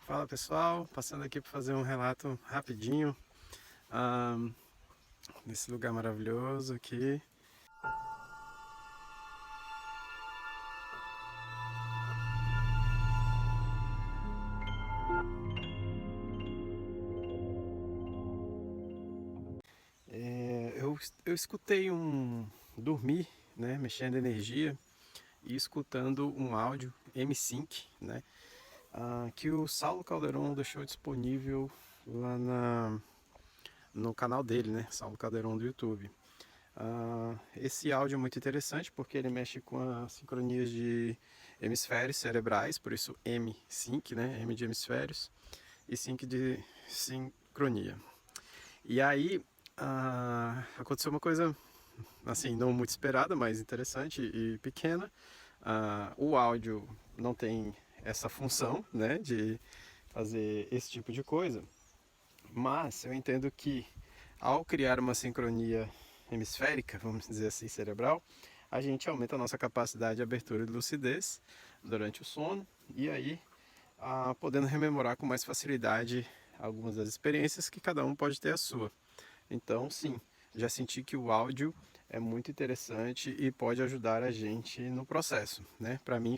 Fala pessoal, passando aqui para fazer um relato rapidinho ah, nesse lugar maravilhoso aqui. Eu escutei dormir, né, mexendo energia e escutando um áudio M-Sync, né, que o Saulo Calderon deixou disponível lá no canal dele, né, Saulo Calderon do YouTube. Esse áudio é muito interessante porque ele mexe com as sincronias de hemisférios cerebrais, por isso M-Sync, né? M de hemisférios e Sync de sincronia. E aí aconteceu uma coisa assim, não muito esperada, mas interessante e pequena. O áudio não tem essa função, né, de fazer esse tipo de coisa, mas eu entendo que ao criar uma sincronia hemisférica, vamos dizer assim, cerebral, a gente aumenta a nossa capacidade de abertura de lucidez durante o sono e aí podendo rememorar com mais facilidade algumas das experiências que cada um pode ter a sua. Então, sim, já senti que o áudio é muito interessante e pode ajudar a gente no processo, né? Para mim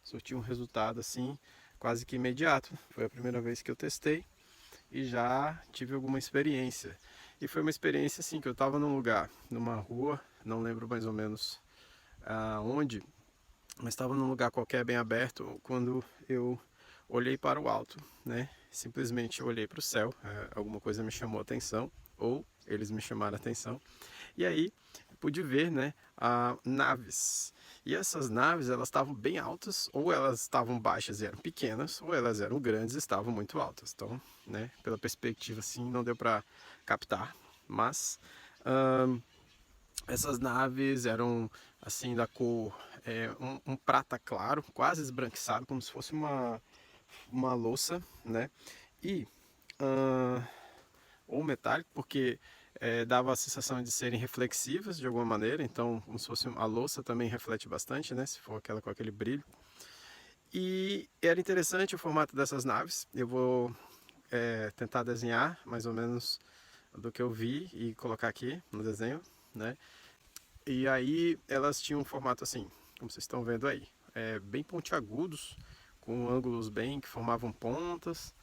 surtiu um resultado assim quase que imediato. Foi a primeira vez que eu testei e já tive alguma experiência. E foi uma experiência assim que eu estava num lugar, numa rua, não lembro mais ou menos onde, mas estava num lugar qualquer bem aberto quando eu olhei para o alto, né? Simplesmente olhei para o céu, alguma coisa me chamou a atenção ou eles me chamaram a atenção. E aí pude ver, né, naves. E essas naves, elas estavam bem altas, ou elas estavam baixas e eram pequenas, ou elas eram grandes e estavam muito altas. Então, né, pela perspectiva assim, não deu para captar. Mas essas naves eram assim da cor um prata claro, quase esbranquiçado, como se fosse uma louça, né? E ou metálico, porque dava a sensação de serem reflexivas de alguma maneira, então como se fosse a louça também reflete bastante, né? Se for aquela com aquele brilho. E era interessante o formato dessas naves. Eu vou tentar desenhar mais ou menos do que eu vi e colocar aqui no desenho, né? E aí elas tinham um formato assim, como vocês estão vendo aí, bem pontiagudos, com ângulos bem que formavam pontas,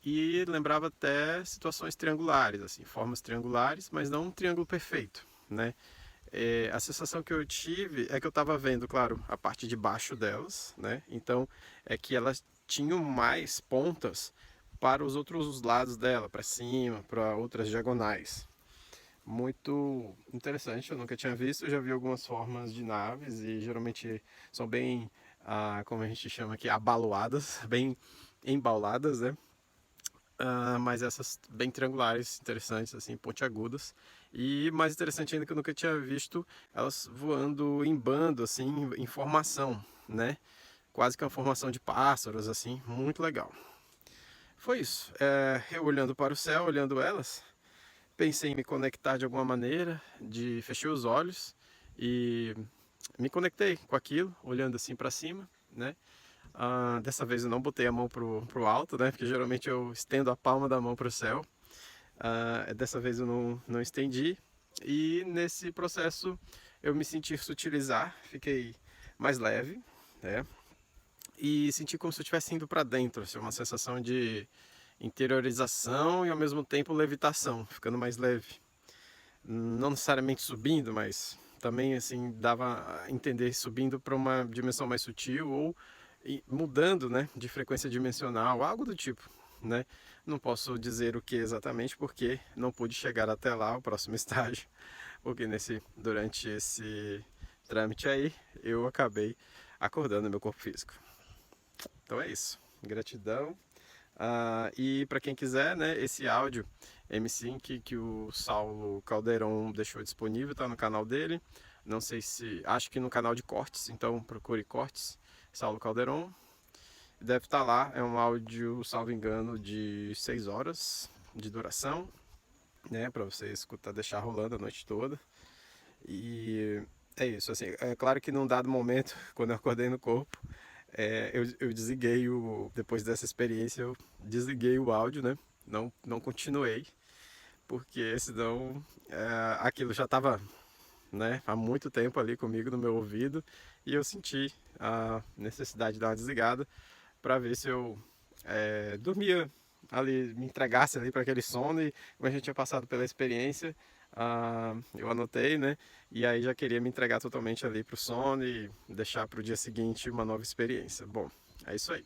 e lembrava até situações triangulares, assim, formas triangulares, mas não um triângulo perfeito, né? A sensação que eu tive é que eu estava vendo, claro, a parte de baixo delas, né? Então é que elas tinham mais pontas para os outros lados dela, para cima, para outras diagonais. Muito interessante, eu nunca tinha visto, eu já vi algumas formas de naves e geralmente são bem, como a gente chama aqui, abaloadas, bem embauladas, né? Mas essas bem triangulares, interessantes, assim, pontiagudas. E mais interessante ainda que eu nunca tinha visto elas voando em bando, assim, em formação, né? Quase que uma formação de pássaros, assim, muito legal. Foi isso. Eu olhando para o céu, olhando elas, pensei em me conectar de alguma maneira, fechei os olhos e me conectei com aquilo, olhando assim para cima, né? Dessa vez eu não botei a mão pro alto, né? Porque geralmente eu estendo a palma da mão pro céu. Dessa vez eu não estendi. E nesse processo eu me senti sutilizar, fiquei mais leve, né? E senti como se eu estivesse indo para dentro, assim, uma sensação de interiorização e ao mesmo tempo levitação, ficando mais leve. Não necessariamente subindo, mas também assim dava a entender subindo para uma dimensão mais sutil ou mudando, né, de frequência dimensional, algo do tipo, né? Não posso dizer o que exatamente porque não pude chegar até lá, o próximo estágio, porque durante esse trâmite aí eu acabei acordando meu corpo físico. Então é isso. Gratidão. E para quem quiser, né, esse áudio M5 que o Saulo Calderon deixou disponível, está no canal dele. Não sei se. Acho que no canal de cortes, então procure cortes, Saulo Calderon. Deve estar lá, é um áudio, salvo engano, de 6 horas de duração, né, para você escutar, deixar rolando a noite toda. E é isso, assim, é claro que num dado momento, quando eu acordei no corpo, eu desliguei depois dessa experiência, eu desliguei o áudio, né? Não continuei, porque senão aquilo já estava, né, há muito tempo ali comigo no meu ouvido e eu senti a necessidade de dar uma desligada para ver se eu dormia ali, me entregasse ali para aquele sono e como a gente tinha passado pela experiência, eu anotei, né? E aí já queria me entregar totalmente ali para o sono e deixar para o dia seguinte uma nova experiência. Bom, é isso aí.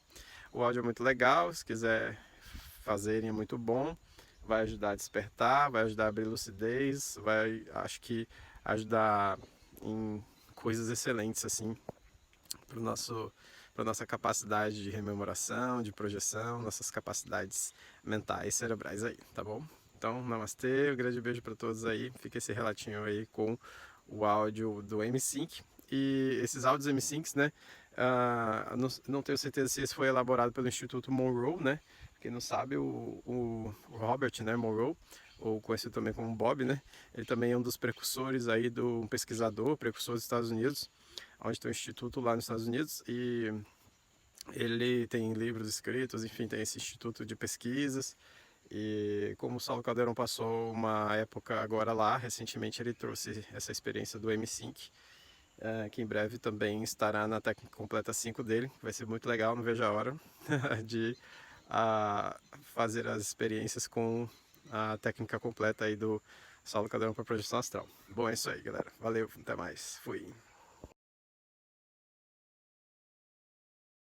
O áudio é muito legal, se quiser fazerem é muito bom, vai ajudar a despertar, vai ajudar a abrir lucidez, vai, acho que ajudar em coisas excelentes assim para o nosso para nossa capacidade de rememoração, de projeção, nossas capacidades mentais, cerebrais aí, tá bom? Então, namastê, um grande beijo para todos aí. Fica esse relatinho aí com o áudio do M-Sync. E esses áudios M-Syncs, né? Não tenho certeza se esse foi elaborado pelo Instituto Monroe, né? Quem não sabe, o Robert, né, Monroe, ou conhecido também como Bob, né? Ele também é um dos precursores aí do pesquisador, precursor dos Estados Unidos, onde tem um instituto lá nos Estados Unidos e ele tem livros escritos, enfim, tem esse instituto de pesquisas. E como o Saulo Caldeirão passou uma época agora lá, recentemente ele trouxe essa experiência do M-Sync, que em breve também estará na técnica completa 5 dele. Vai ser muito legal, não vejo a hora de fazer as experiências com a técnica completa aí do Saulo Caldeirão para projeção astral. Bom, é isso aí, galera. Valeu, até mais. Fui.